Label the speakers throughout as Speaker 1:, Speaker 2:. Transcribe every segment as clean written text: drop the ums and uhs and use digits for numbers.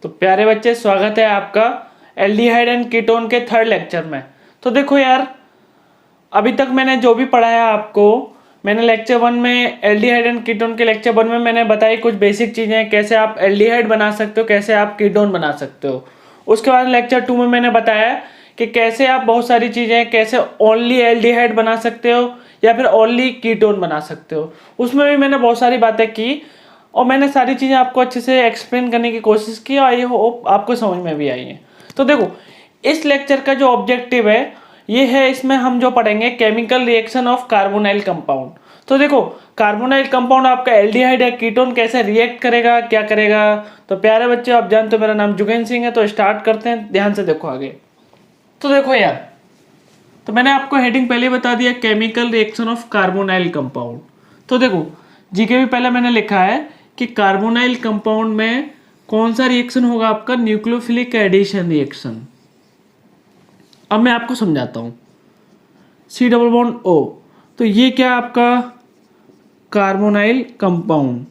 Speaker 1: तो प्यारे बच्चे, स्वागत है आपका एल्डिहाइड एंड कीटोन के थर्ड लेक्चर में। तो देखो यार, अभी तक मैंने जो भी पढ़ाया आपको, मैंने लेक्चर 1 में एल्डिहाइड एंड कीटोन के लेक्चर 1 में मैंने बताई कुछ बेसिक चीज़ें, कैसे आप एल्डिहाइड बना सकते हो, कैसे आप कीटोन बना सकते हो। उसके बाद लेक्चर 2 में मैंने बताया कि कैसे आप बहुत सारी चीज़ें, कैसे ओनली एल्डिहाइड बना सकते हो या फिर ओनली कीटोन बना सकते हो। उसमें भी मैंने बहुत सारी बातें की और मैंने सारी चीज़ें आपको अच्छे से एक्सप्लेन करने की कोशिश की और आई होप आपको समझ में भी आई है। तो देखो, इस लेक्चर का जो ऑब्जेक्टिव है ये है, इसमें हम जो पढ़ेंगे chemical reaction of carbonyl compound. तो देखो, कार्बोनाइल कंपाउंड आपका एल्डिहाइड या कीटोन कैसे रिएक्ट करेगा, क्या करेगा। तो प्यारे बच्चे, आप जानते हो मेरा नाम जुगेन सिंह है, तो स्टार्ट करते हैं। ध्यान से देखो आगे। तो देखो यार, तो मैंने आपको हेडिंग पहले बता दिया, chemical reaction of carbonyl compound. तो देखो, जीके भी पहले मैंने लिखा है कि कार्बोनाइल कंपाउंड में कौन सा रिएक्शन होगा आपका, न्यूक्लियोफिलिक एडिशन रिएक्शन। अब मैं आपको समझाता हूँ। C डबल बॉन्ड O, तो ये क्या आपका कार्बोनाइल कंपाउंड,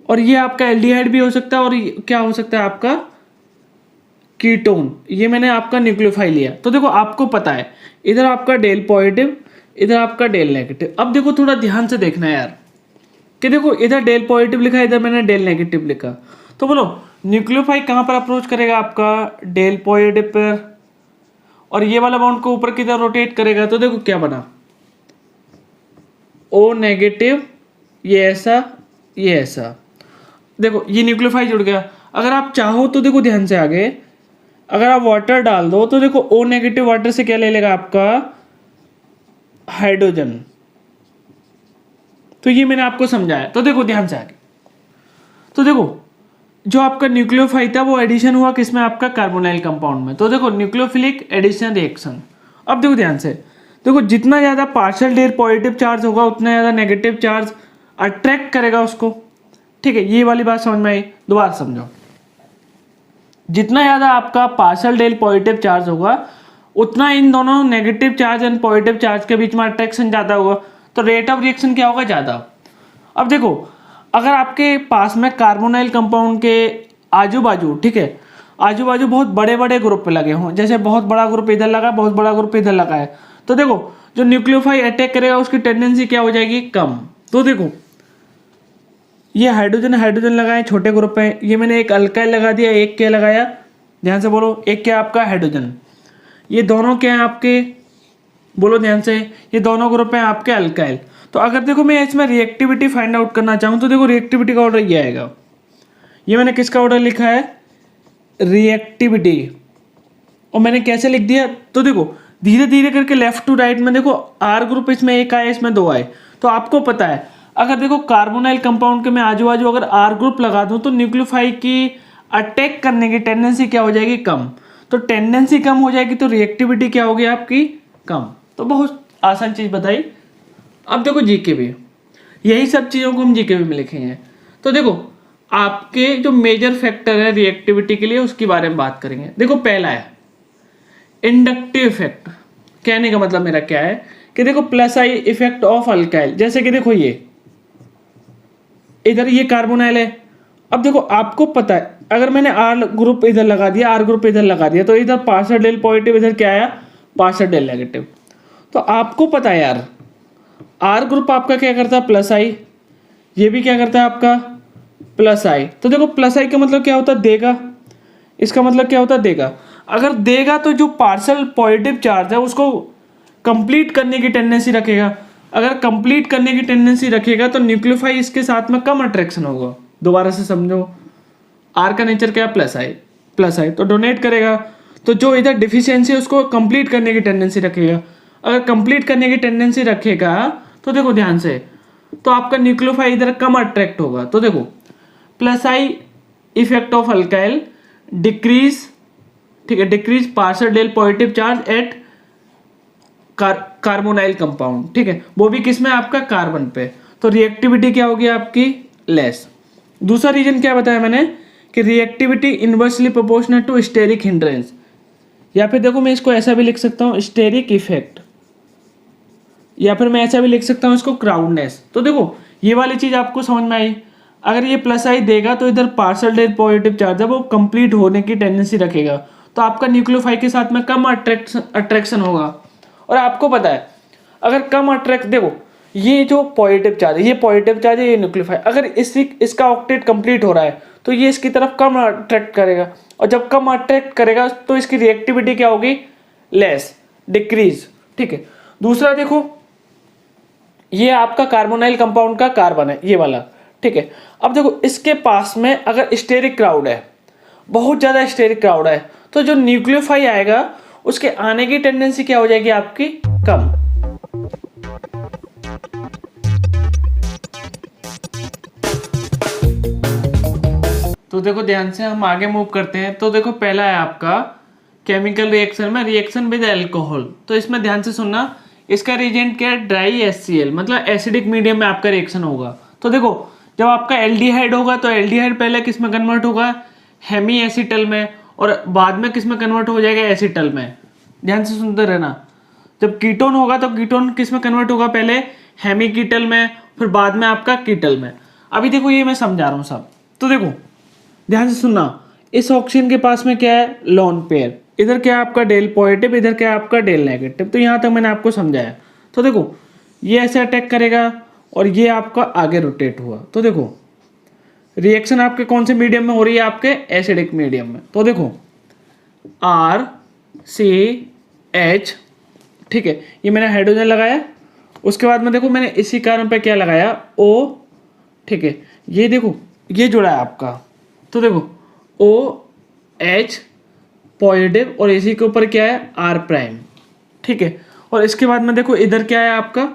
Speaker 1: और ये आपका एल्डिहाइड भी हो सकता है और क्या हो सकता है आपका कीटोन। ये मैंने आपका न्यूक्लियोफाइल लिया। तो देखो, आपको पता है इधर आपका डेल पॉजिटिव, इधर आपका डेल नेगेटिव। अब देखो, थोड़ा ध्यान से देखना है यार कि देखो, इधर डेल पॉजिटिव लिखा है, इधर मैंने डेल नेगेटिव लिखा। तो बोलो, न्यूक्लियोफाइल कहाँ पर अप्रोच करेगा आपका, डेल पॉजिटिव पर, और ये वाला बॉन्ड को ऊपर की तरफ रोटेट करेगा। तो देखो क्या बना, O नेगेटिव, ये ऐसा, ये ऐसा। देखो, ये न्यूक्लियोफाइल जुड़ गया। अगर आप चाहो तो देखो ध्यान से आगे, अगर आप वाटर डाल दो तो देखो O नेगेटिव वाटर से क्या ले लेगा आपका, हाइड्रोजन। तो ये मैंने आपको समझाया। तो देखो ध्यान से आगे, तो देखो जो आपका न्यूक्लियोफाइल था वो एडिशन हुआ किसमें, आपका कार्बोनाइल कंपाउंड में। तो देखो, न्यूक्लियोफिलिक एडिशन रिएक्शन। अब देखो ध्यान से, देखो जितना ज़्यादा पार्शियल डेल पॉजिटिव चार्ज होगा उतना ज़्यादा नेगेटिव चार्ज अट्रैक्ट करेगा उसको। ठीक है, ये वाली बात समझ में आई। दोबारा समझो, जितना ज़्यादा आपका पार्शियल डेल पॉजिटिव चार्ज होगा उतना इन दोनों negative charge and positive charge के बीच में अट्रैक्शन ज़्यादा होगा, तो रेट ऑफ रिएक्शन क्या होगा, ज़्यादा। अब देखो, अगर आपके पास में कार्बोनाइल कंपाउंड के आजू बाजू, ठीक है, आजू बाजू बहुत बड़े बड़े ग्रुप पे लगे हों, जैसे बहुत बड़ा ग्रुप इधर लगा, बहुत बड़ा ग्रुप इधर लगा है, तो देखो जो न्यूक्लियोफाइल अटैक करेगा उसकी टेंडेंसी क्या हो जाएगी, कम। तो देखो, ये हाइड्रोजन हाइड्रोजन लगाए छोटे ग्रुप पे, ये मैंने एक अल्काइल लगा दिया, एक क्या लगाया, ध्यान से बोलो, एक क्या आपका हाइड्रोजन। ये दोनों क्या है आपके, बोलो ध्यान से, ये दोनों ग्रुप हैं आपके अल्काइल। तो अगर देखो मैं इसमें रिएक्टिविटी फाइंड आउट करना चाहूँ तो देखो रिएक्टिविटी का ऑर्डर ये आएगा, ये मैंने किसका ऑर्डर लिखा है, रिएक्टिविटी, और मैंने कैसे लिख दिया। तो देखो धीरे धीरे करके लेफ्ट टू राइट में देखो, आर ग्रुप इसमें एक आए, इसमें दो आए। तो आपको पता है, अगर देखो कार्बोनाइल कंपाउंड के मैं आजू बाजू अगर आर ग्रुप लगा दूँ तो न्यूक्लियोफाइल की अटैक करने की टेंडेंसी क्या हो जाएगी, कम। तो टेंडेंसी कम हो जाएगी तो रिएक्टिविटी क्या होगी आपकी, कम। तो बहुत आसान चीज़ बताई। अब देखो जीके भी, यही सब चीज़ों को हम जीके में लिखेंगे। तो देखो, आपके जो मेजर फैक्टर है रिएक्टिविटी के लिए उसके बारे में बात करेंगे। देखो पहला है इंडक्टिव इफेक्ट। कहने का मतलब मेरा क्या है कि देखो plus I effect of alkyl, जैसे कि देखो ये इधर ये कार्बोनाइल है। अब देखो आपको पता है, अगर मैंने आर ग्रुप इधर लगा दिया, आर ग्रुप इधर लगा दिया, तो इधर पार्शियल डेल पॉजिटिव, इधर क्या आया, पार्शियल डेल नेगेटिव। तो आपको पता है यार, आर ग्रुप आपका क्या करता है, प्लस आई, ये भी क्या करता है आपका प्लस आई। तो देखो प्लस आई का मतलब क्या होता है, देगा, इसका मतलब क्या होता है, देगा। अगर देगा तो जो पार्शियल पॉजिटिव चार्ज है उसको कंप्लीट करने की टेंडेंसी रखेगा। अगर कंप्लीट करने की टेंडेंसी रखेगा तो न्यूक्लियोफाइल इसके साथ में कम अट्रैक्शन होगा। दोबारा से समझो, आर का नेचर क्या है, प्लस आई, प्लस आई तो डोनेट करेगा, तो जो इधर डिफिशियंसी है उसको कंप्लीट करने की टेंडेंसी रखेगा। अगर कंप्लीट करने की टेंडेंसी रखेगा तो देखो ध्यान से, तो आपका न्यूक्लियोफाइल इधर कम अट्रैक्ट होगा। तो देखो plus I effect of alkyl decrease, ठीक है, decrease partial del positive charge at carbonyl compound, ठीक है, वो भी किसमें, आपका कार्बन पे। तो रिएक्टिविटी क्या होगी आपकी, लेस। दूसरा रीजन क्या बताया मैंने कि reactivity inversely proportional to steric hindrance, या फिर देखो मैं इसको ऐसा भी लिख सकता हूँ स्टेरिक इफेक्ट, या फिर मैं ऐसा भी लिख सकता हूँ इसको क्राउडनेस। तो देखो ये वाली चीज़ आपको समझ में आई। अगर ये प्लस आई देगा तो इधर पार्शियल डेल पॉजिटिव चार्ज है वो कंप्लीट होने की टेंडेंसी रखेगा, तो आपका न्यूक्लियोफाइल के साथ में कम अट्रैक्शन होगा। और आपको पता है अगर कम अट्रैक्ट, देखो ये जो पॉजिटिव चार्ज है, ये पॉजिटिव चार्ज है, ये न्यूक्लियोफाइल, अगर इसका ऑक्टेट कंप्लीट हो रहा है तो ये इसकी तरफ कम अट्रैक्ट करेगा, और जब कम अट्रैक्ट करेगा तो इसकी रिएक्टिविटी क्या होगी, लेस, डिक्रीज। ठीक है, दूसरा देखो ये आपका कार्बोनाइल कंपाउंड का कार्बन है ये वाला। ठीक है, अब देखो इसके पास में अगर स्टेरिक क्राउड है, बहुत ज़्यादा स्टेरिक क्राउड है, तो जो न्यूक्लियोफाइल आएगा उसके आने की टेंडेंसी क्या हो जाएगी आपकी, कम। तो देखो ध्यान से हम आगे मूव करते हैं। तो देखो पहला है आपका केमिकल रिएक्शन में रिएक्शन विद अल्कोहल। तो इसमें ध्यान से सुनना, इसका रिएजेंट क्या है, ड्राई HCl, मतलब एसिडिक मीडियम में आपका रिएक्शन होगा। तो देखो जब आपका एल्डिहाइड होगा तो एल्डिहाइड पहले किस में कन्वर्ट होगा, हेमी एसिटल में, और बाद में किस में कन्वर्ट हो जाएगा, एसिटल में। ध्यान से सुनते रहना। जब कीटोन होगा तो कीटोन किस में कन्वर्ट होगा, पहले हेमी कीटल में, फिर बाद में आपका कीटल में। अभी देखो ये मैं समझा रहा हूँ सब। तो देखो ध्यान से सुनना, इस ऑक्सीजन के पास में क्या है, लोन पेयर, इधर क्या है आपका डेल पॉजिटिव, इधर क्या है आपका डेल नेगेटिव। तो यहाँ तक मैंने आपको समझाया। तो देखो ये ऐसे अटैक करेगा और ये आपका आगे रोटेट हुआ। तो देखो रिएक्शन आपके कौन से मीडियम में हो रही है, आपके एसिडिक मीडियम में। तो देखो RCH, ठीक है, ये मैंने हाइड्रोजन लगाया, उसके बाद में देखो मैंने इसी कारण पे क्या लगाया, O। ठीक है, ये देखो ये जुड़ा है आपका। तो देखो OH पॉजिटिव और इसी के ऊपर क्या है, R'। ठीक है, और इसके बाद में देखो इधर क्या है आपका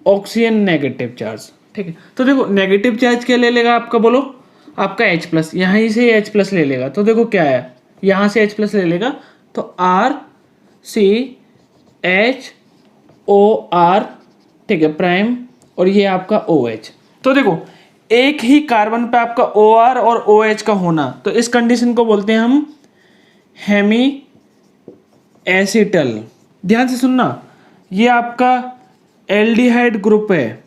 Speaker 1: ऑक्सीजन नेगेटिव चार्ज। ठीक है, तो देखो नेगेटिव चार्ज क्या ले लेगा आपका, बोलो, आपका H+, यहाँ से H+ ले लेगा। तो देखो क्या है, यहाँ से H+ ले लेगा, तो RCHOR, ठीक है, प्राइम, और ये आपका OH। तो देखो एक ही कार्बन पे आपका OR और OH का होना, तो इस कंडीशन को बोलते हैं हम हेमी एसिटल। ध्यान से सुनना, ये आपका एल्डिहाइड ग्रुप है,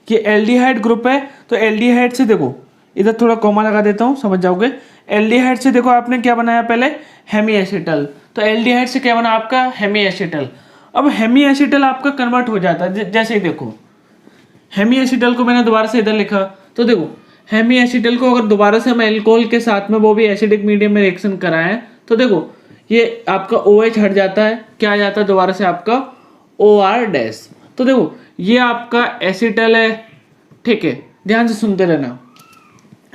Speaker 1: ये एल्डिहाइड ग्रुप है। तो एल्डिहाइड से देखो इधर थोड़ा कॉमा लगा देता हूँ, समझ जाओगे। एल्डिहाइड से देखो आपने क्या बनाया, पहले हेमी एसिटल, तो एल्डिहाइड से क्या बना आपका, हेमी एसिटल। अब हेमी एसिटल आपका कन्वर्ट हो जाता है, जैसे ही देखो हेमी एसिटल को मैंने दोबारा से इधर लिखा। तो देखो हेमी एसिटल को अगर दोबारा से हम एल्कोहल के साथ में, वो भी एसिडिक मीडियम में रिएक्शन कराएं, तो देखो ये आपका OH हट जाता है, क्या आ जाता है दोबारा से आपका OR'। तो देखो ये आपका एसिटल है। ठीक है, ध्यान से सुनते रहना।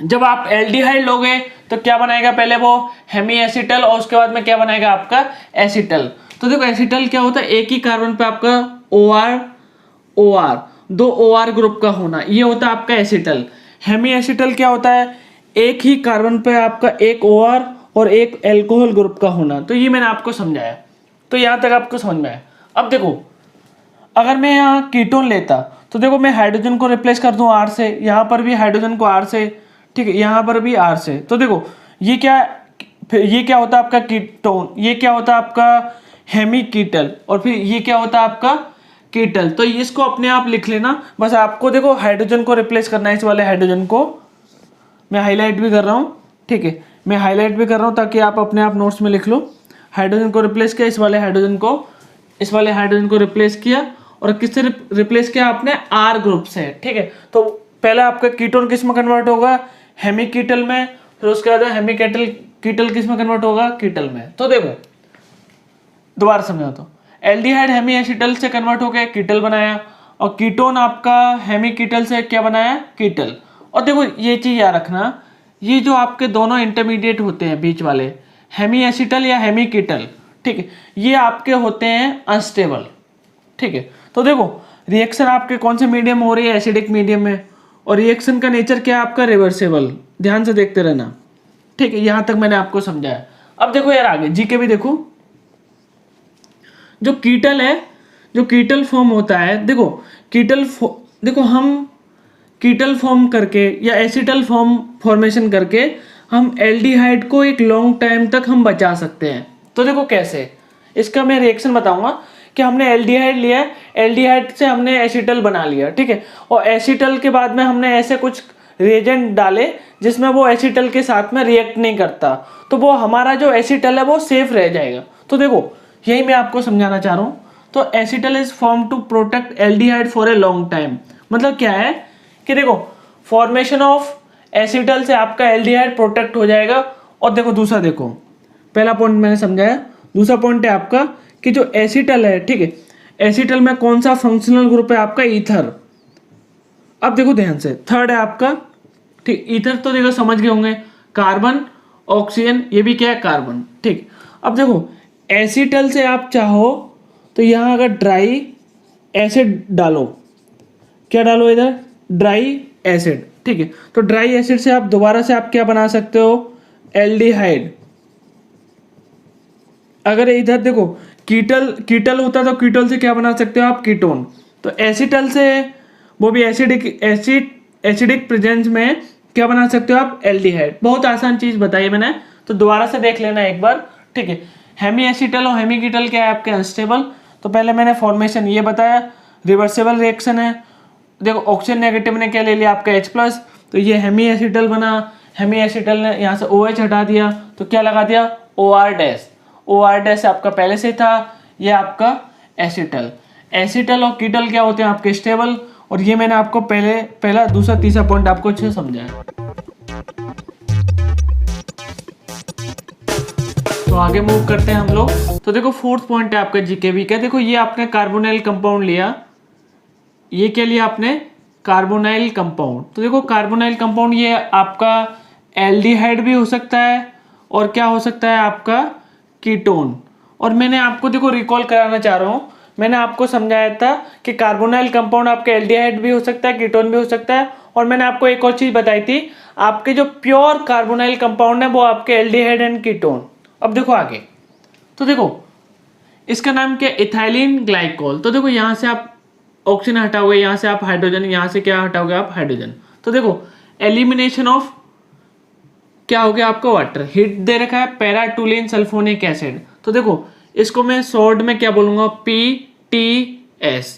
Speaker 1: जब आप एल्डिहाइड लोगे तो क्या बनाएगा, पहले वो हेमी एसिटल, और उसके बाद में क्या बनाएगा आपका एसिटल। तो देखो एसिटल क्या होता है, एक ही कार्बन पे आपका OR, दो OR ग्रुप का होना, ये होता है आपका एसिटल। हेमी एसिटल क्या होता है, एक ही कार्बन पे आपका एक OR और एक एल्कोहल ग्रुप का होना। तो ये मैंने आपको समझाया, तो यहाँ तक आपको समझ में आया। अब देखो अगर मैं यहाँ कीटोन लेता तो देखो मैं हाइड्रोजन को रिप्लेस कर दूं R से, यहाँ पर भी हाइड्रोजन को R से, ठीक है, यहाँ पर भी R से। तो देखो ये क्या, फिर ये क्या होता है आपका कीटोन, ये क्या होता है आपका हेमी कीटल, और फिर ये क्या होता है आपका कीटल। तो इसको अपने आप लिख लेना, बस आपको देखो हाइड्रोजन को रिप्लेस करना है। इस वाले हाइड्रोजन को मैं हाईलाइट भी कर रहा हूँ, ठीक है, मैं हाईलाइट भी कर रहा हूँ ताकि आप अपने आप नोट्स में लिख लो। हाइड्रोजन को रिप्लेस किया, इस वाले हाइड्रोजन को रिप्लेस किया, और किससे रिप्लेस किया आपने, R ग्रुप से। ठीक है, तो पहले आपका कीटोन किस में कन्वर्ट होगा, हेमी कीटल में, फिर उसके बाद हेमी कीटल किस में कन्वर्ट होगा, कीटल में। तो देखो दोबारा समझा, तो एल्डिहाइड हेमी एसिटल से कन्वर्ट होकर कीटल बनाया, और कीटोन आपका हेमी कीटल से क्या बनाया, कीटल। और देखो ये चीज याद रखना, ये जो आपके दोनों इंटरमीडिएट होते हैं बीच वाले, हेमी एसिटल या हेमी कीटल, ठीक है, ये आपके होते हैं अनस्टेबल। ठीक है, तो देखो रिएक्शन आपके कौन से मीडियम में हो रही है, एसिडिक मीडियम में, और रिएक्शन का नेचर क्या है आपका, रिवर्सेबल। ध्यान से देखते रहना। ठीक है, यहां तक मैंने आपको समझाया। अब देखो यार आगे जी के भी देखो, जो कीटल है, जो कीटल फॉर्म होता है, देखो देखो हम कीटल फॉर्म करके या एसिटल फॉर्मेशन करके हम एल्डिहाइड को एक लॉन्ग टाइम तक हम बचा सकते हैं। तो देखो कैसे, इसका मैं रिएक्शन बताऊंगा कि हमने एल्डिहाइड लिया, एल्डिहाइड से हमने एसिटल बना लिया, ठीक है, और एसिटल के बाद में हमने ऐसे कुछ रिएजेंट डाले जिसमें वो एसिटल के साथ में रिएक्ट नहीं करता, तो वो हमारा जो एसिटल है वो सेफ रह जाएगा। तो देखो यही मैं आपको समझाना चाह रहा हूँ। तो acetal is form to protect aldehyde for a long time. मतलब क्या है कि देखो फॉर्मेशन ऑफ एसिटल से आपका एल्डिहाइड प्रोटेक्ट हो जाएगा। और देखो दूसरा, देखो पहला पॉइंट मैंने समझाया, दूसरा पॉइंट है आपका कि जो एसिटल है, ठीक है, एसिटल में कौन सा फंक्शनल ग्रुप है आपका, ईथर। अब देखो ध्यान से, थर्ड है आपका, ठीक, ईथर तो देखो समझ गए होंगे, कार्बन ऑक्सीजन, ये भी क्या है, कार्बन, ठीक। अब देखो एसिटल से आप चाहो तो यहाँ अगर ड्राई एसिड डालो, क्या डालो इधर, ड्राई एसिड, ठीक है। तो ड्राई एसिड से आप दोबारा से आप क्या बना सकते हो, एल्डिहाइड। अगर इधर देखो कीटल होता तो कीटल से क्या बना सकते हो आप, कीटोन। तो एसिटल से वो भी एसिडिक प्रेजेंस में क्या बना सकते हो आप, एल्डिहाइड। बहुत आसान चीज बताई मैंने, तो दोबारा से देख लेना एक बार, ठीक है। हेमी एसिटल और हेमी कीटल क्या है आपके, अनस्टेबल। तो पहले मैंने फॉर्मेशन ये बताया, रिवर्सिबल रिएक्शन है। देखो ऑक्सीजन नेगेटिव ने क्या ले लिया आपका H+, तो ये हेमी एसिटल बना। हेमी एसिटल ने यहाँ से OH हटा दिया तो क्या लगा दिया, OR- आपका पहले से था, ये आपका एसिटल। एसिटल और कीटल क्या होते हैं आपके, स्टेबल। और ये मैंने आपको पहला दूसरा तीसरा पॉइंट आपको अच्छे से समझाया। तो आगे मूव करते हैं हम लोग। तो देखो फोर्थ पॉइंट है आपका जीकेबी का। देखो ये आपने कार्बोनाइल कंपाउंड लिया, ये क्या लिया आपने, कार्बोनाइल कंपाउंड। तो देखो कार्बोनाइल कंपाउंड ये आपका एल्डिहाइड भी हो सकता है और क्या हो सकता है आपका, कीटोन। और मैंने आपको देखो रिकॉल कराना चाह रहा हूँ, मैंने आपको समझाया था कि कार्बोनाइल कंपाउंड आपका एल्डिहाइड भी हो सकता है, कीटोन भी हो सकता है। और मैंने आपको एक और चीज बताई थी, आपके जो प्योर कार्बोनाइल कंपाउंड है वो आपके एल्डिहाइड एंड कीटोन। अब देखो आगे, तो देखो इसका नाम क्या है, इथाइलिन ग्लाइकोल। तो देखो यहाँ से आप ऑक्सीजन हटाओगे, यहाँ से आप हाइड्रोजन, यहाँ से क्या हटाओगे आप, हाइड्रोजन। तो देखो एलिमिनेशन ऑफ क्या हो गया आपका, वाटर। हिट दे रखा है पैराटूलिन सल्फोनिक एसिड। तो देखो इसको मैं शॉर्ट में क्या बोलूंगा, PTS।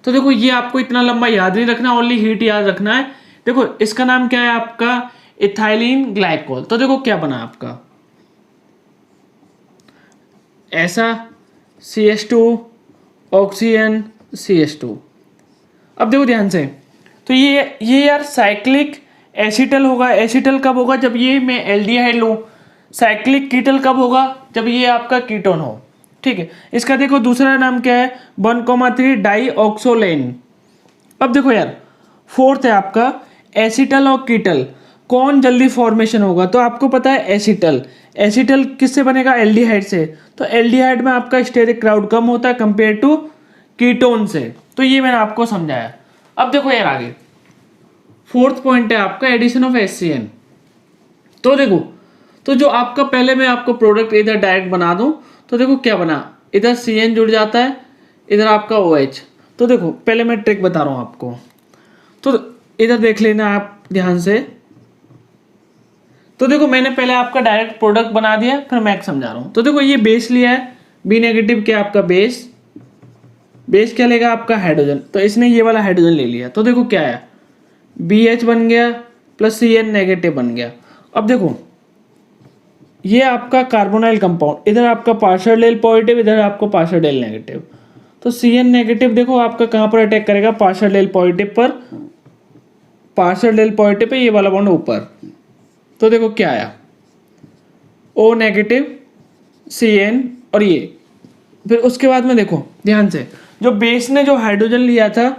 Speaker 1: तो देखो ये आपको इतना लंबा याद नहीं रखना, ओनली हीट याद रखना है। देखो इसका नाम क्या है आपका, इथाइलिन ग्लाइकोल। तो देखो क्या बना आपका, ऐसा CH2 ऑक्सीजन CH2। अब देखो ध्यान से, तो ये यार साइक्लिक एसिटल होगा। एसिटल कब होगा, जब ये मैं एल्डिहाइड लूं। साइक्लिक कीटल कब होगा, जब ये आपका कीटोन हो, ठीक है। इसका देखो दूसरा नाम क्या है, 1,3 डाई ऑक्सोलेन। अब देखो यार फोर्थ है आपका एसिटल और कीटल, कौन जल्दी फॉर्मेशन होगा। तो आपको पता है एसिटल, एसिटल किससे बनेगा, एल्डिहाइड से। तो एल्डिहाइड में आपका स्टेरिक क्राउड कम होता है कंपेयर टू कीटोन से। तो ये मैंने आपको समझाया। अब देखो यार आगे फोर्थ पॉइंट है आपका एडिशन ऑफ HCN। तो देखो, तो जो आपका पहले मैं आपको प्रोडक्ट इधर डायरेक्ट बना दूं, तो देखो क्या बना, इधर CN जुड़ जाता है, इधर आपका OH। तो देखो पहले मैं ट्रिक बता रहा हूं आपको, तो इधर देख लेना आप ध्यान से। तो देखो मैंने पहले आपका डायरेक्ट प्रोडक्ट बना दिया, फिर मैं समझा रहा हूं। तो देखो ये बेस लिया है, B नेगेटिव क्या आपका बेस क्या लेगा आपका, हाइड्रोजन। तो इसने ये वाला हाइड्रोजन ले लिया, तो देखो क्या है, BH बन गया प्लस CN नेगेटिव बन गया। अब देखो ये आपका कार्बोनाइल कंपाउंड, इधर आपका पार्शियल डेल पॉजिटिव, इधर आपको पार्शियल डेल नेगेटिव। तो CN नेगेटिव देखो आपका कहाँ पर अटैक करेगा, पार्शियल डेल पॉजिटिव पर, पार्शियल डेल पॉजिटिव पे, ये वाला बॉन्ड ऊपर। तो देखो क्या आया, O नेगेटिव CN और ये। फिर उसके बाद में देखो ध्यान से, जो बेस ने जो हाइड्रोजन लिया था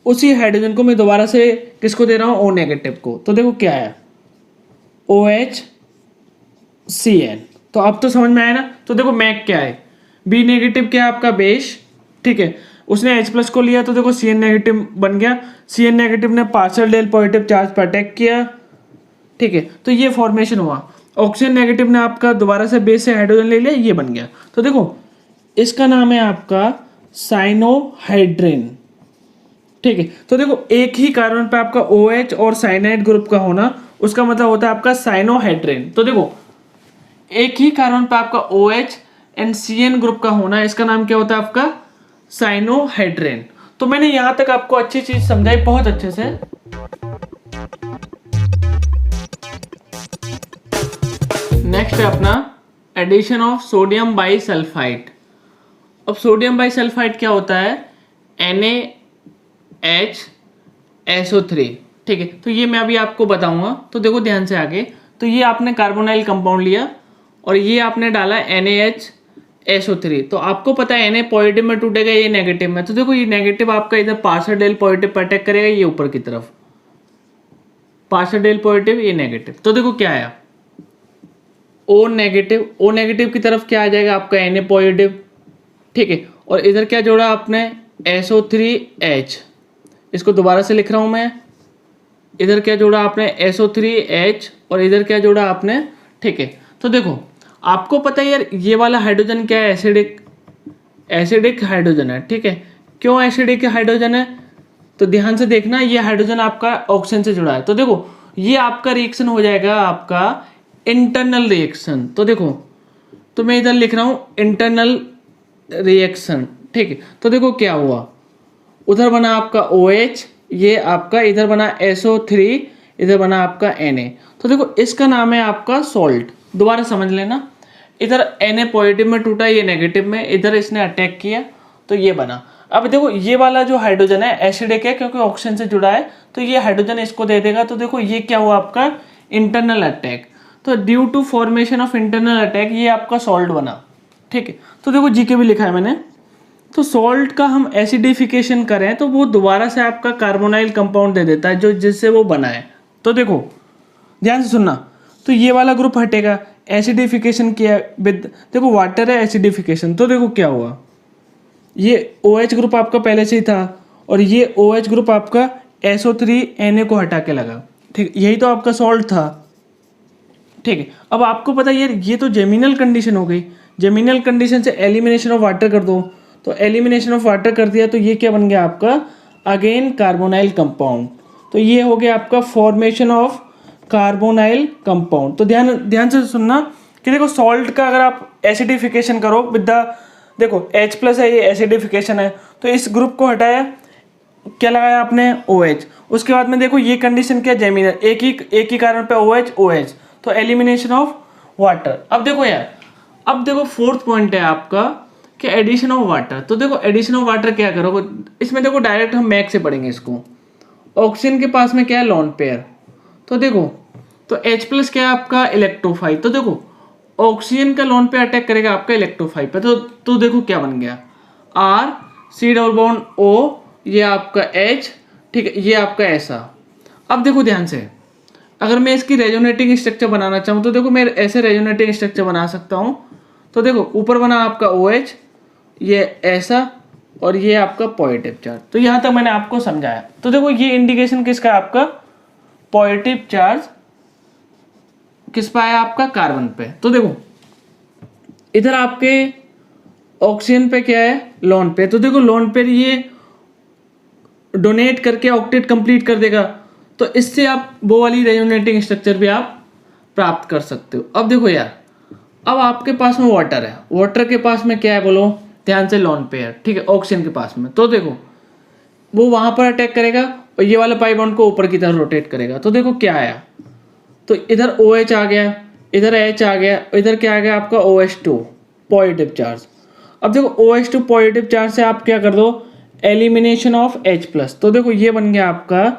Speaker 1: उसी हाइड्रोजन को मैं दोबारा से किसको दे रहा हूँ, O नेगेटिव को। तो देखो क्या आया, OH CN। तो अब तो समझ में आया ना। तो देखो मैक क्या है, B नेगेटिव क्या है आपका बेस, ठीक है, उसने H+ को लिया, तो देखो CN नेगेटिव बन गया। CN नेगेटिव ने पार्शियल डेल पॉजिटिव चार्ज पर अटैक किया, ठीक है, तो ये फॉर्मेशन हुआ। ऑक्सीजन नेगेटिव ने आपका दोबारा से बेस से हाइड्रोजन ले लिया, ये बन गया। तो देखो इसका नाम है आपका साइनोहाइड्रिन, ठीक है। तो देखो एक ही कार्बन पे आपका OH और साइनाइड ग्रुप का होना, उसका मतलब होता है आपका साइनोहाइड्रिन। तो देखो एक ही कार्बन पे आपका OH एंड CN ग्रुप का होना, इसका नाम क्या होता है आपका, साइनोहाइड्रिन। तो मैंने यहां तक आपको अच्छी चीज समझाई बहुत अच्छे से। नेक्स्ट है अपना addition of sodium bisulphite. अब सोडियम बाई सल्फाइड क्या होता है, NaHSO3, ठीक है। तो ये मैं अभी आपको बताऊंगा, तो देखो ध्यान से आगे। तो ये आपने कार्बोनाइल कंपाउंड लिया और ये आपने डाला NaHSO3। तो आपको पता है Na पॉजिटिव में टूटेगा, ये नेगेटिव में। तो देखो ये नेगेटिव आपका इधर पार्शियल डेल पॉजिटिव पर अटैक करेगा, ये ऊपर की तरफ पार्शियल डेल पॉजिटिव, ये नेगेटिव। तो देखो क्या आया, O नेगेटिव। O नेगेटिव की तरफ क्या आ जाएगा आपका Na पॉजिटिव, ठीक है। और इधर क्या जोड़ा आपने SO3H, इसको दोबारा से लिख रहा हूं मैं। इधर क्या जोड़ा आपने SO3H और इधर क्या जोड़ा आपने, ठीक है। तो देखो आपको पता है यार ये वाला हाइड्रोजन क्या है, एसिडिक हाइड्रोजन है, ठीक है। क्यों एसिडिक हाइड्रोजन है, तो ध्यान से देखना, ये हाइड्रोजन आपका ऑक्सीजन से जुड़ा है। तो देखो ये आपका रिएक्शन हो जाएगा आपका इंटरनल रिएक्शन। तो देखो, तो मैं इधर लिख रहा हूं इंटरनल रिएक्शन, ठीक है। तो देखो क्या हुआ, उधर बना आपका OH, ये आपका इधर बना SO3, इधर बना आपका Na। तो देखो इसका नाम है आपका सॉल्ट। दोबारा समझ लेना, इधर Na पॉजिटिव में टूटा, ये नेगेटिव में, इधर इसने अटैक किया तो ये बना। अब देखो ये वाला जो हाइड्रोजन है एसिडिक है क्योंकि ऑक्सीजन से जुड़ा है, तो ये हाइड्रोजन इसको दे देगा। तो देखो ये क्या हुआ आपका इंटरनल अटैक। तो due to formation of internal attack ये आपका सॉल्ट बना, ठीक है। तो देखो जी के भी लिखा है मैंने। तो सॉल्ट का हम एसिडिफिकेशन करें तो वो दोबारा से आपका कार्बोनाइल कंपाउंड दे देता है जो जिससे वो बना है। तो देखो ध्यान से सुनना, तो ये वाला ग्रुप हटेगा, एसिडिफिकेशन किया विद, देखो वाटर है एसिडिफिकेशन। तो देखो क्या हुआ, ये OH ग्रुप आपका पहले से ही था और ये OH ग्रुप आपका SO3 Na को हटा के लगा, ठीक, यही तो आपका सॉल्ट था, ठीक है। अब आपको पता है ये तो जेमिनल कंडीशन हो गई। जेमिनल कंडीशन से एलिमिनेशन ऑफ वाटर कर दो, तो एलिमिनेशन ऑफ वाटर कर दिया तो ये क्या बन गया आपका अगेन कार्बोनाइल कंपाउंड। तो ये हो गया आपका फॉर्मेशन ऑफ कार्बोनाइल कंपाउंड। तो ध्यान से सुनना कि देखो सॉल्ट का अगर आप एसिडिफिकेशन करो विद द, देखो H+ है, ये एसिडिफिकेशन है, तो इस ग्रुप को हटाया, क्या लगाया आपने OH। उसके बाद में देखो ये कंडीशन क्या जेमिनल, एक ही कारण पे OH, तो एलिमिनेशन ऑफ वाटर। अब देखो यार, अब देखो फोर्थ पॉइंट है आपका कि एडिशन ऑफ वाटर। तो देखो एडिशन ऑफ वाटर क्या करोगे इसमें, देखो डायरेक्ट हम मैक से पढ़ेंगे इसको। ऑक्सीजन के पास में क्या है लोन पेयर, तो देखो तो H+ क्या है आपका इलेक्ट्रोफाइल। तो देखो ऑक्सीजन का लोन पे अटैक करेगा आपका इलेक्ट्रोफाइल पे, तो देखो क्या बन गया R, C⋅O, ये आपका H, ठीक है, ये आपका ऐसा। अब देखो ध्यान से, अगर मैं इसकी रेजोनेटिंग स्ट्रक्चर बनाना चाहूँ तो देखो मैं ऐसे रेजोनेटिंग स्ट्रक्चर बना सकता हूँ। तो देखो ऊपर बना आपका OH, ये ऐसा, और ये आपका पॉजिटिव चार्ज। तो यहाँ तक मैंने आपको समझाया। तो देखो ये इंडिकेशन किसका, आपका पॉजिटिव चार्ज किस पे आया, आपका कार्बन पे। तो देखो इधर आपके ऑक्सीजन पे क्या है लोन पे, तो देखो लोन पे ये डोनेट करके ऑक्टेट कंप्लीट कर देगा, तो इससे आप वो वाली रेजोनेटिंग स्ट्रक्चर भी आप प्राप्त कर सकते हो। अब देखो यार, अब आपके पास में वाटर है, वाटर के पास में क्या है बोलो, ध्यान से लोन पेयर, ठीक है, ऑक्सीजन के पास में। तो देखो वो वहां पर अटैक करेगा और ये वाला पाई बॉन्ड को ऊपर की तरफ रोटेट करेगा। तो देखो क्या आया, तो इधर OH आ गया, इधर H आ गया, इधर क्या आ गया आपका OH2 पॉजिटिव चार्ज। अब देखो OH2 पॉजिटिव चार्ज से आप क्या कर दो, एलिमिनेशन ऑफ H+। तो देखो ये बन गया आपका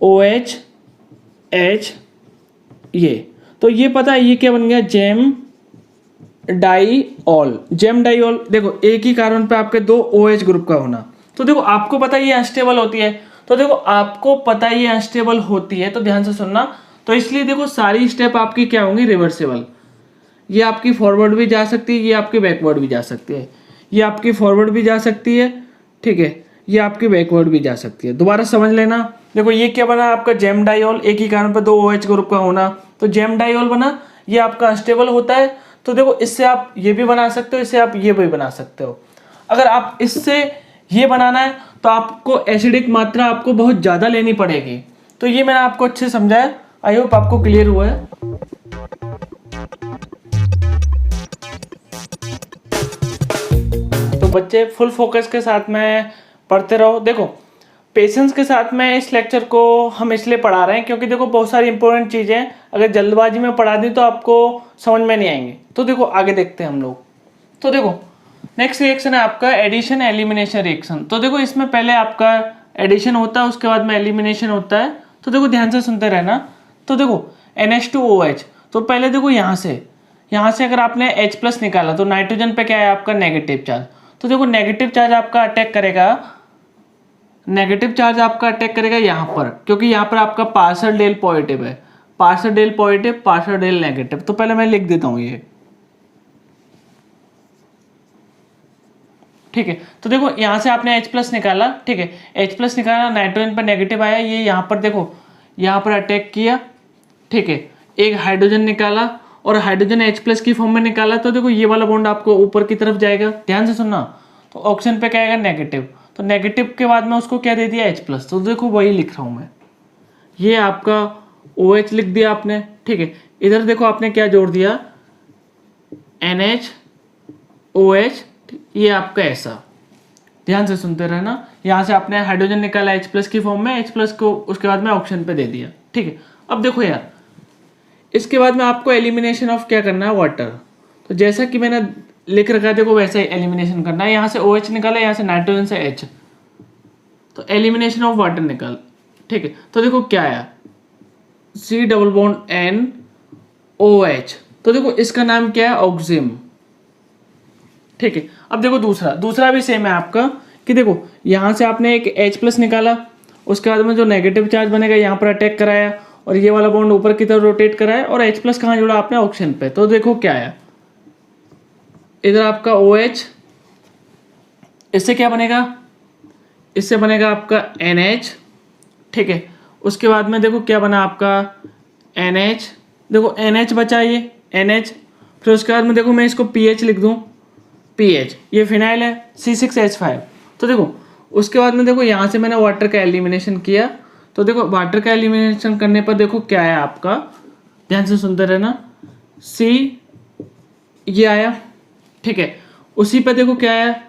Speaker 1: OH H, ये तो ये पता है ये क्या बन गया, जेम डाइऑल। देखो एक ही कारण पे आपके दो OH ग्रुप का होना। तो देखो आपको पता है ये अनस्टेबल होती है, तो देखो आपको पता है ये अनस्टेबल होती है, तो ध्यान से सुनना। तो इसलिए देखो सारी स्टेप आपकी क्या होंगी, रिवर्सेबल। ये आपकी फॉरवर्ड भी जा सकती है, ये आपकी बैकवर्ड भी जा सकती है, ये आपकी फॉरवर्ड भी जा सकती है, ठीक है, ये आपकी बैकवर्ड भी जा सकती है। दोबारा समझ लेना, देखो ये क्या बना आपका जेम डाइऑल, एक ही कारण पर दो OH ग्रुप का होना, तो जेम डाइऑल बना, ये आपका अनस्टेबल होता है। तो देखो इससे आप ये भी बना सकते हो, इससे आप ये भी बना सकते हो। अगर आप इससे ये बनाना है तो आपको एसिडिक मात्रा आपको बहुत ज़्यादा लेनी पड़ेगी। तो ये मैंने आपको अच्छे से समझाया, आई होप आपको क्लियर हुआ है। तो बच्चे फुल फोकस के साथ में पढ़ते रहो। देखो पेशेंस के साथ में इस लेक्चर को हम इसलिए पढ़ा रहे हैं क्योंकि देखो बहुत सारी इंपॉर्टेंट चीज़ें अगर जल्दबाजी में पढ़ा दी तो आपको समझ में नहीं आएंगे। तो देखो आगे देखते हैं हम लोग। तो देखो नेक्स्ट रिएक्शन है आपका एडिशन एलिमिनेशन रिएक्शन। तो देखो इसमें पहले आपका एडिशन होता है, उसके बाद में एलिमिनेशन होता है। तो देखो ध्यान से सुनते रहना। तो देखो NH2OH, तो पहले देखो यहाँ से अगर आपने H+ निकाला तो नाइट्रोजन पे क्या है आपका नेगेटिव चार्ज। तो देखो नेगेटिव चार्ज आपका अटैक करेगा यहाँ पर, क्योंकि यहाँ पर आपका पार्शियल डेल पॉजिटिव है, partial del positive, partial del negative. तो पहले मैं लिख देता हूँ ये, ठीक है। तो देखो यहाँ से आपने H+ निकाला, ठीक है, H+ निकाला, नाइट्रोजन पर नेगेटिव आया, ये यहाँ पर देखो यहाँ पर अटैक किया, ठीक है, एक हाइड्रोजन निकाला और हाइड्रोजन H+ की फॉर्म में निकाला। तो देखो ये वाला बॉन्ड आपको ऊपर की तरफ जाएगा, ध्यान से सुनना। तो ऑक्सीजन पे क्या आएगा नेगेटिव, तो नेगेटिव के बाद में उसको क्या दे दिया H+। तो देखो वही लिख रहा हूँ मैं, ये आपका OH लिख दिया आपने, ठीक है। इधर देखो आपने क्या जोड़ दिया NH OH, ये आपका ऐसा, ध्यान से सुनते रहना। यहाँ से आपने हाइड्रोजन निकाला H+ की फॉर्म में, H+ को उसके बाद में ऑक्सीजन पे दे दिया, ठीक है। अब देखो यार इसके बाद में आपको एलिमिनेशन ऑफ क्या करना है वाटर। तो जैसा कि मैंने लिख रखा है देखो वैसे ही एलिमिनेशन करना है। यहाँ से OH निकाला, यहाँ से नाइट्रोजन से H, तो एलिमिनेशन ऑफ वाटर निकाल, ठीक है। तो देखो क्या आया C+N OH, तो देखो इसका नाम क्या है ऑक्सिम, ठीक है। अब देखो दूसरा भी सेम है आपका कि देखो यहाँ से आपने एक H+ निकाला, उसके बाद में जो नेगेटिव चार्ज बनेगा यहाँ पर अटैक कराया और ये वाला बॉन्ड ऊपर की तरफ रोटेट कराया और H+ कहाँ जोड़ा आपने ऑक्सीजन पे। तो देखो क्या आया इधर आपका OH, इससे क्या बनेगा, इससे बनेगा आपका NH, ठीक है। उसके बाद में देखो क्या बना आपका NH, देखो NH बचा ये NH, फिर उसके बाद में देखो मैं इसको pH लिख दूँ, pH, ये फिनाइल है C6H5। तो देखो उसके बाद में देखो यहाँ से मैंने वाटर का एलिमिनेशन किया। तो देखो वाटर का एलिमिनेशन करने पर देखो क्या है आपका, ध्यान से सुनते रहना, C ये आया, ठीक है। उसी पे देखो क्या है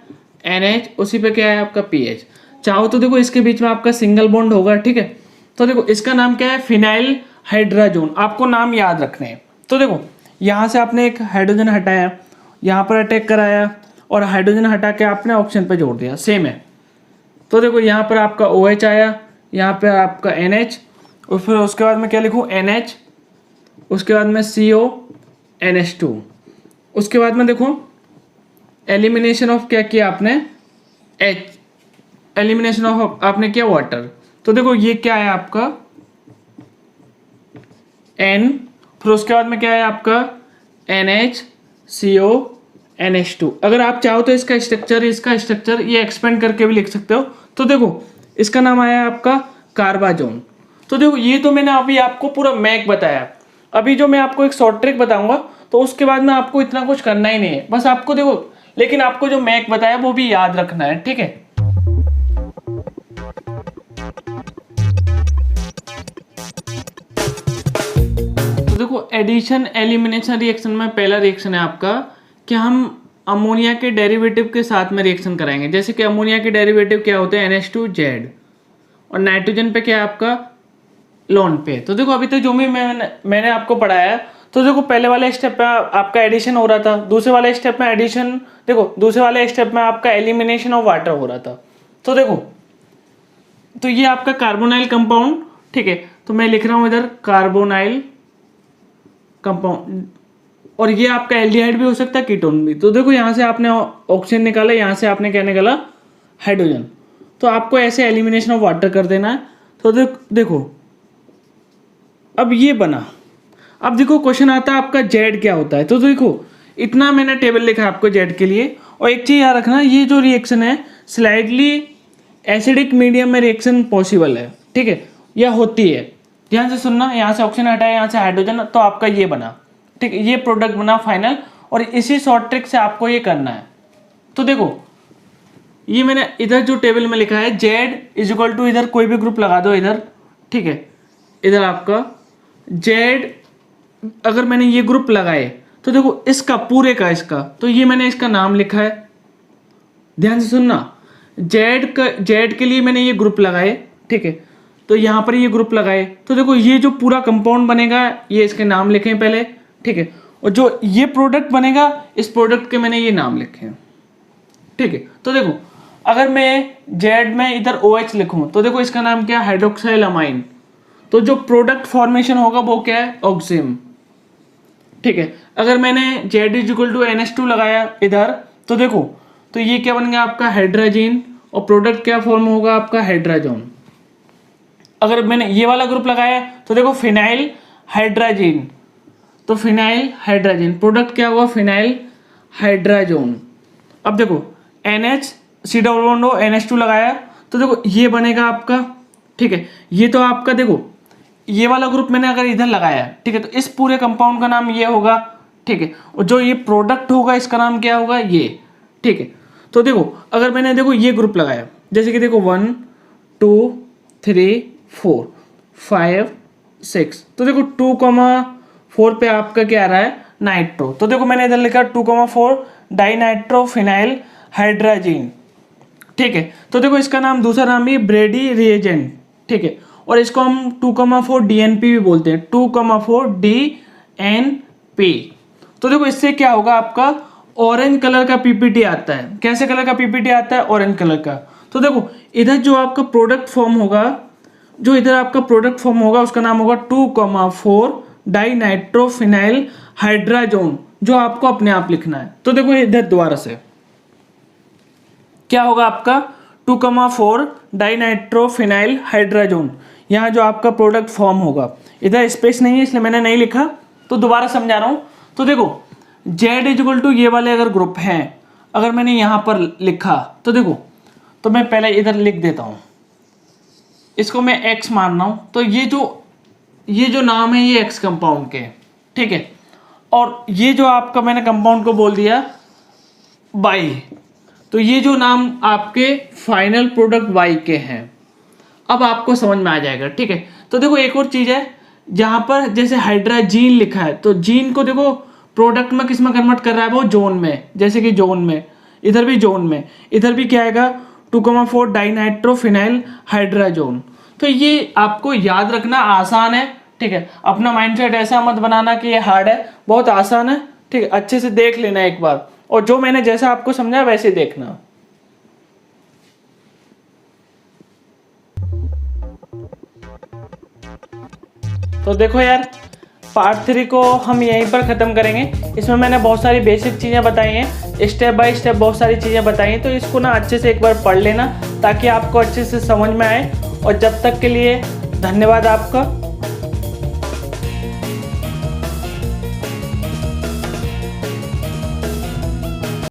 Speaker 1: NH, उसी पे क्या है आपका pH। चाहो तो देखो इसके बीच में आपका सिंगल बॉन्ड होगा, ठीक है। तो देखो इसका नाम क्या है फिनाइल हाइड्राजोन, आपको नाम याद रखने हैं। तो देखो यहाँ से आपने एक हाइड्रोजन हटाया, यहाँ पर अटैक कराया और हाइड्रोजन हटा के आपने ऑक्सीजन पे जोड़ दिया, सेम है। तो देखो यहाँ पर आपका OH आया, यहाँ पे आपका NH और फिर उसके बाद में क्या लिखूँ NH, उसके बाद में CO NH2। उसके बाद में देखो एलिमिनेशन ऑफ क्या किया आपने एलिमिनेशन ऑफ आपने किया वाटर। तो देखो ये क्या है आपका N, फिर उसके बाद में क्या है आपका NH CO NH2। अगर आप चाहो तो इसका स्ट्रक्चर ये एक्सपेंड करके भी लिख सकते हो। तो देखो इसका नाम आया आपका कार्बाजोन। तो देखो ये तो मैंने अभी आपको पूरा मैक बताया, अभी जो मैं आपको एक शॉर्ट ट्रिक बताऊंगा तो उसके बाद में आपको इतना कुछ करना ही नहीं है, बस आपको देखो, लेकिन आपको जो मैक बताया वो भी याद रखना है, ठीक है। तो देखो एडिशन एलिमिनेशन रिएक्शन में पहला रिएक्शन है आपका कि हम अमोनिया के डेरिवेटिव के साथ में रिएक्शन कराएंगे। जैसे कि अमोनिया के डेरिवेटिव क्या होते हैं NH2Z और नाइट्रोजन पे क्या है आपका लोन पे। तो देखो अभी तक जो भी मैंने आपको पढ़ाया, तो देखो पहले वाले स्टेप पे आपका एडिशन हो रहा था, दूसरे वाले स्टेप में एडिशन, देखो दूसरे वाले स्टेप में आपका एलिमिनेशन ऑफ वाटर हो रहा था। तो देखो तो ये आपका कार्बोनाइल कंपाउंड, ठीक है, तो मैं लिख रहा हूँ इधर कार्बोनाइल कंपाउंड, और ये आपका एल्डिहाइड भी हो सकता है, कीटोन भी। तो देखो यहाँ से आपने ऑक्सीजन निकाला, यहाँ से आपने क्या निकाला हाइड्रोजन। तो आपको ऐसे एलिमिनेशन ऑफ वाटर कर देना है। तो देखो अब ये बना। अब देखो क्वेश्चन आता है आपका जेड क्या होता है। तो देखो इतना मैंने टेबल लिखा है आपको जेड के लिए। और एक चीज़ याद रखना, ये जो रिएक्शन है स्लाइडली एसिडिक मीडियम में रिएक्शन पॉसिबल है, ठीक है, यह होती है। ध्यान से सुनना, यहाँ से ऑक्सीजन हटाया, यहाँ से हाइड्रोजन, तो आपका ये बना, ठीक है, ये प्रोडक्ट बना फाइनल। और इसी शॉर्ट ट्रिक से आपको ये करना है। तो देखो ये मैंने इधर जो टेबल में लिखा है जेड इज इक्वल टू, इधर कोई भी ग्रुप लगा दो इधर, ठीक है, इधर आपका जेड, अगर मैंने ये ग्रुप लगाए तो देखो इसका पूरे का इसका, तो ये मैंने इसका नाम लिखा है, ध्यान से सुनना, जेड के लिए मैंने ये ग्रुप लगाए, ठीक है, तो यहाँ पर ये ग्रुप लगाए, तो देखो ये जो पूरा कंपाउंड बनेगा ये इसके नाम लिखे हैं पहले, ठीक है, और जो ये प्रोडक्ट बनेगा इस प्रोडक्ट के मैंने ये नाम लिखे हैं, ठीक है। तो देखो अगर मैं जेड में इधर OH लिखूं तो देखो इसका नाम क्या है, हाइड्रोक्साइल अमाइन, तो जो प्रोडक्ट फॉर्मेशन होगा वो क्या है, ऑक्सिम, ठीक है। अगर मैंने Z is equal to NH2 लगाया इधर तो देखो तो ये क्या बन गया आपका हाइड्रोजन, और प्रोडक्ट क्या फॉर्म होगा आपका हाइड्रोजन। अगर मैंने ये वाला ग्रुप लगाया तो देखो फिनाइल हाइड्रोजन, तो फिनाइल हाइड्रोजन प्रोडक्ट क्या हुआ, फिनाइल हाइड्रोजन। अब देखो NH NH2 लगाया तो देखो ये बनेगा आपका, ठीक है, ये तो आपका देखो ये वाला ग्रुप मैंने अगर इधर लगाया, ठीक है, तो इस पूरे कंपाउंड का नाम ये होगा, ठीक है, और जो ये प्रोडक्ट होगा इसका नाम क्या होगा, ये, ठीक है। तो देखो अगर मैंने देखो ये ग्रुप लगाया, जैसे कि देखो 1 2 3 4 5 6, तो देखो 2,4 पे आपका क्या आ रहा है, नाइट्रो, तो देखो मैंने इधर लिखा 2,4 डाइनाइट्रो फिनाइल हाइड्रोजन, ठीक है। तो देखो इसका नाम दूसरा नाम भी ब्रेडी रिएजेंट, ठीक है, और इसको हम 2,4 DNP भी बोलते हैं, 2,4 DNP। तो देखो इससे क्या होगा आपका ऑरेंज कलर का PPT आता है। कैसे कलर का PPT आता है, ऑरेंज कलर का। तो देखो इधर जो आपका प्रोडक्ट फॉर्म होगा, जो इधर आपका प्रोडक्ट फॉर्म होगा उसका नाम होगा 2,4 डाइनाइट्रोफिनाइल हाइड्रोजन, जो आपको अपने आप लिखना है। तो देखो इधर दोबारा से क्या होगा आपका 2,4 डाइनाइट्रोफिनाइल हाइड्रोजन, यहाँ जो आपका प्रोडक्ट फॉर्म होगा, इधर स्पेस नहीं है इसलिए मैंने नहीं लिखा, तो दोबारा समझा रहा हूँ। तो देखो जेड इज इक्वल टू ये वाले अगर ग्रुप हैं, अगर मैंने यहाँ पर लिखा तो देखो, तो मैं पहले इधर लिख देता हूँ, इसको मैं एक्स मान रहा हूँ, तो ये जो नाम है ये एक्स कंपाउंड के, ठीक है, और ये जो आपका मैंने कंपाउंड को बोल दिया वाई, तो ये जो नाम आपके फाइनल प्रोडक्ट वाई के हैं। अब आपको समझ में आ जाएगा, ठीक है। तो देखो एक और चीज़ है, जहाँ पर जैसे हाइड्रोजीन लिखा है तो जीन को देखो प्रोडक्ट में किस में कन्वर्ट कर रहा है, वो जोन में, जैसे कि जोन में, इधर भी जोन में, इधर भी क्या आएगा 2,4 डाइनाइट्रोफिनाइल हाइड्रोजन। तो ये आपको याद रखना आसान है, ठीक है, अपना माइंडसेट ऐसा मत बनाना कि ये हार्ड है, बहुत आसान है, ठीक है, अच्छे से देख लेना एक बार, और जो मैंने जैसा आपको समझा वैसे देखना। तो देखो यार पार्ट 3 को हम यहीं पर ख़त्म करेंगे। इसमें मैंने बहुत सारी बेसिक चीज़ें बताई हैं, स्टेप बाय स्टेप बहुत सारी चीज़ें बताई हैं, तो इसको ना अच्छे से एक बार पढ़ लेना ताकि आपको अच्छे से समझ में आए। और जब तक के लिए धन्यवाद आपका।